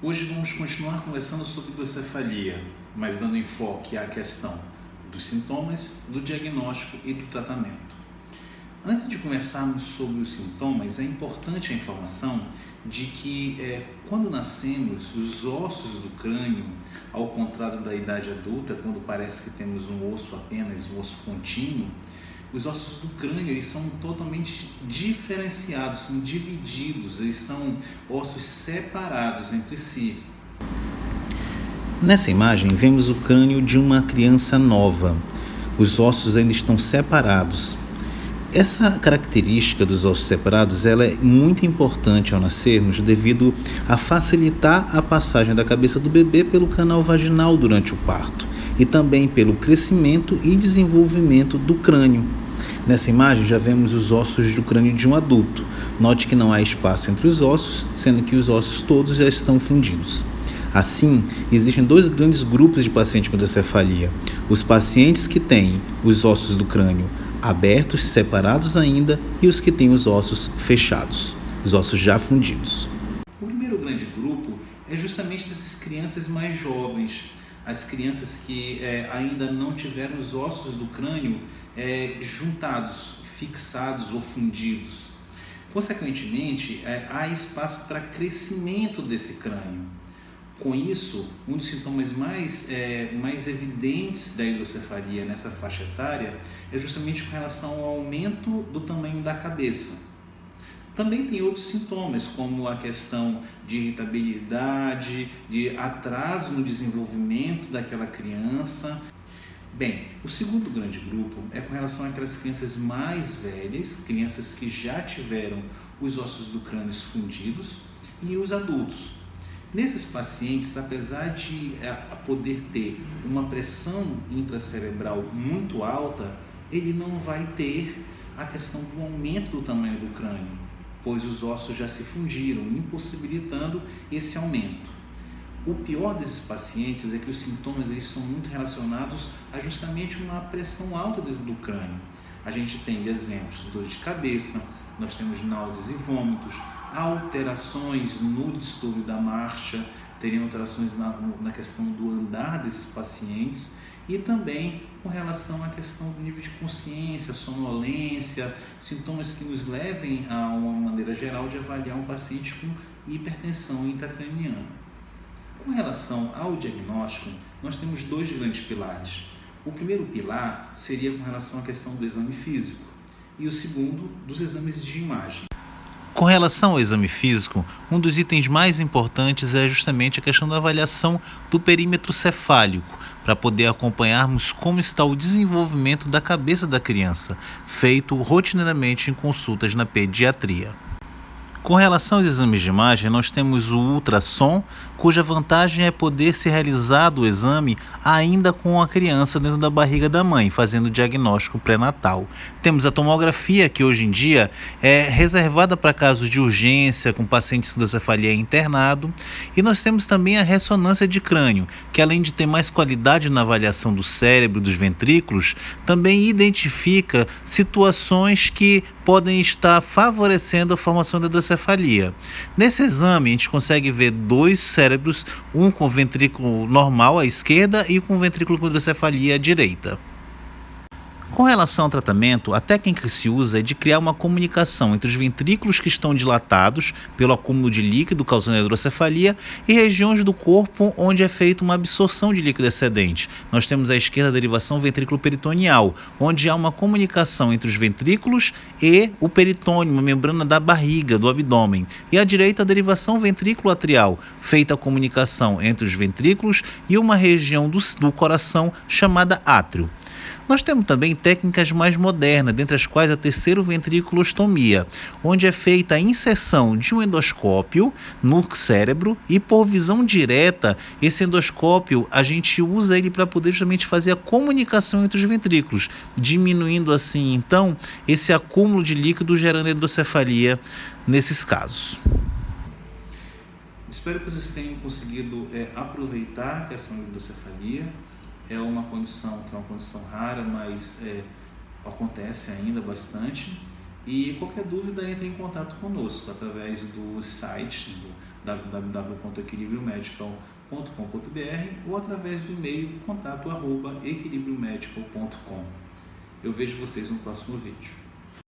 Hoje vamos continuar conversando sobre hidrocefalia, mas dando enfoque à questão dos sintomas, do diagnóstico e do tratamento. Antes de conversarmos sobre os sintomas, é importante a informação de que quando nascemos, os ossos do crânio, ao contrário da idade adulta, quando parece que temos um osso apenas, um osso contínuo, os ossos do crânio eles são totalmente diferenciados, são divididos, eles são ossos separados entre si. Nessa imagem vemos o crânio de uma criança nova. Os ossos ainda estão separados. Essa característica dos ossos separados ela é muito importante ao nascermos devido a facilitar a passagem da cabeça do bebê pelo canal vaginal durante o parto e também pelo crescimento e desenvolvimento do crânio. Nessa imagem já vemos os ossos do crânio de um adulto. Note que não há espaço entre os ossos, sendo que os ossos todos já estão fundidos. Assim, existem dois grandes grupos de pacientes com hidrocefalia. Os pacientes que têm os ossos do crânio abertos, separados ainda, e os que têm os ossos fechados, os ossos já fundidos. O primeiro grande grupo é justamente dessas crianças mais jovens, as crianças que ainda não tiveram os ossos do crânio juntados, fixados ou fundidos. Consequentemente, há espaço para crescimento desse crânio. Com isso, um dos sintomas mais evidentes da hidrocefalia nessa faixa etária é justamente com relação ao aumento do tamanho da cabeça. Também tem outros sintomas, como a questão de irritabilidade, de atraso no desenvolvimento daquela criança. Bem, o segundo grande grupo é com relação àquelas crianças mais velhas, crianças que já tiveram os ossos do crânio fundidos, e os adultos. Nesses pacientes, apesar de poder ter uma pressão intracerebral muito alta, ele não vai ter a questão do aumento do tamanho do crânio, pois os ossos já se fundiram, impossibilitando esse aumento. O pior desses pacientes é que os sintomas eles são muito relacionados a justamente uma pressão alta dentro do crânio. A gente tem exemplos de dor de cabeça, nós temos náuseas e vômitos, alterações no distúrbio da marcha, teriam alterações na questão do andar desses pacientes e também com relação à questão do nível de consciência, sonolência, sintomas que nos levem a uma maneira geral de avaliar um paciente com hipertensão intracraniana. Com relação ao diagnóstico, nós temos dois grandes pilares. O primeiro pilar seria com relação à questão do exame físico e o segundo dos exames de imagem. Com relação ao exame físico, um dos itens mais importantes é justamente a questão da avaliação do perímetro cefálico, para poder acompanharmos como está o desenvolvimento da cabeça da criança, feito rotineiramente em consultas na pediatria. Com relação aos exames de imagem, nós temos o ultrassom, cuja vantagem é poder ser realizado o exame ainda com a criança dentro da barriga da mãe, fazendo o diagnóstico pré-natal. Temos a tomografia, que hoje em dia é reservada para casos de urgência, com pacientes com hidrocefalia internado, e nós temos também a ressonância de crânio, que além de ter mais qualidade na avaliação do cérebro e dos ventrículos, também identifica situações que podem estar favorecendo a formação da hidrocefalia. Nesse exame, a gente consegue ver dois cérebros, um com ventrículo normal à esquerda e com ventrículo com hidrocefalia à direita. Com relação ao tratamento, a técnica que se usa é de criar uma comunicação entre os ventrículos que estão dilatados pelo acúmulo de líquido causando a hidrocefalia e regiões do corpo onde é feita uma absorção de líquido excedente. Nós temos à esquerda a derivação ventrículo-peritoneal, onde há uma comunicação entre os ventrículos e o peritônio, uma membrana da barriga, do abdômen. E à direita a derivação ventrículo-atrial, feita a comunicação entre os ventrículos e uma região do coração chamada átrio. Nós temos também técnicas mais modernas, dentre as quais a terceiro-ventrículostomia, onde é feita a inserção de um endoscópio no cérebro e por visão direta, esse endoscópio a gente usa ele para poder justamente fazer a comunicação entre os ventrículos, diminuindo assim então esse acúmulo de líquido gerando hidrocefalia nesses casos. Espero que vocês tenham conseguido aproveitar a questão da hidrocefalia. É uma condição que é uma condição rara, mas acontece ainda bastante. E qualquer dúvida, entre em contato conosco através do site www.equilibriomedical.com.br ou através do e-mail contato@equilibriomedical.com. Eu vejo vocês no próximo vídeo.